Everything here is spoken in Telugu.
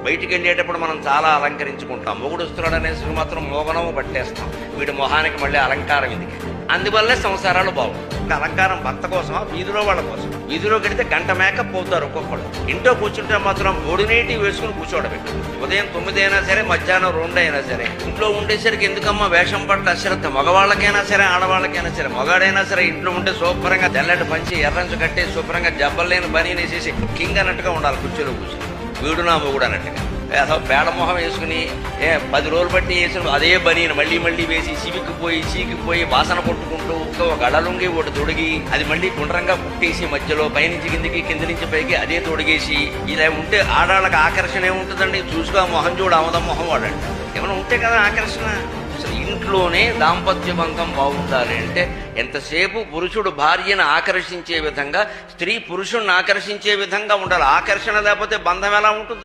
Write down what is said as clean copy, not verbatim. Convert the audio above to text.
బయటికి వెళ్ళేటప్పుడు మనం చాలా అలంకరించుకుంటాం. మొగుడు వస్తున్నాడు అనేసి మాత్రం మోగనము పట్టేస్తాం. వీడి మొహానికి మళ్ళీ అలంకారం ఇది. అందువల్లే సంసారాలు బాగుంటాయి. అలంకారం భర్త కోసమా, వీధిలో వాళ్ళ కోసం. వీధిలో గడితే గంట మేకప్ పోతారు ఒక్కొక్కడు. ఇంట్లో కూర్చుంటే మాత్రం ఒడినేటి వేసుకుని కూర్చోడబెట్టు. ఉదయం 9 అయినా సరే, మధ్యాహ్నం 2 అయినా సరే. ఇంట్లో ఉండేసరికి ఎందుకమ్మా వేషం పట్ల అశ్రద్ధ? మగవాళ్ళకైనా సరే, ఆడవాళ్ళకైనా సరే. మగాడైనా సరే ఇంట్లో ఉంటే శుభ్రంగా తెల్లటి పంచి ఎర్రంచు కట్టి శుభ్రంగా జబ్బలేని పని వేసేసి కింగ్ అన్నట్టుగా ఉండాలి కుర్చీలో కూర్చొని. వీడు నా మొగుడు అన్నట్టుగా. అసలు పేడ మొహం వేసుకుని 10 రోజులు బట్టి వేసిన అదే బనీని మళ్ళీ మళ్ళీ వేసి చీకిపోయి వాసన కొట్టుకుంటూ ఒక అడలుంగి ఒకటి తొడిగి అది మళ్ళీ గుండ్రంగా పుట్టేసి మధ్యలో పైనుంచి కిందికి, కింది నుంచి పైకి అదే తొడిగేసి ఇలా ఉంటే ఆడాళ్ళకి ఆకర్షణ ఏముంటుందండి? చూసుకో మొహం చూడు, ఆమదం మొహం వాడండి. ఏమైనా ఉంటే కదా ఆకర్షణ. అసలు ఇంట్లోనే దాంపత్య బంధం బాగుండాలి అంటే ఎంతసేపు పురుషుడు భార్యను ఆకర్షించే విధంగా, స్త్రీ పురుషుణ్ణి ఆకర్షించే విధంగా ఉండాలి. ఆకర్షణ లేకపోతే బంధం ఎలా ఉంటుంది?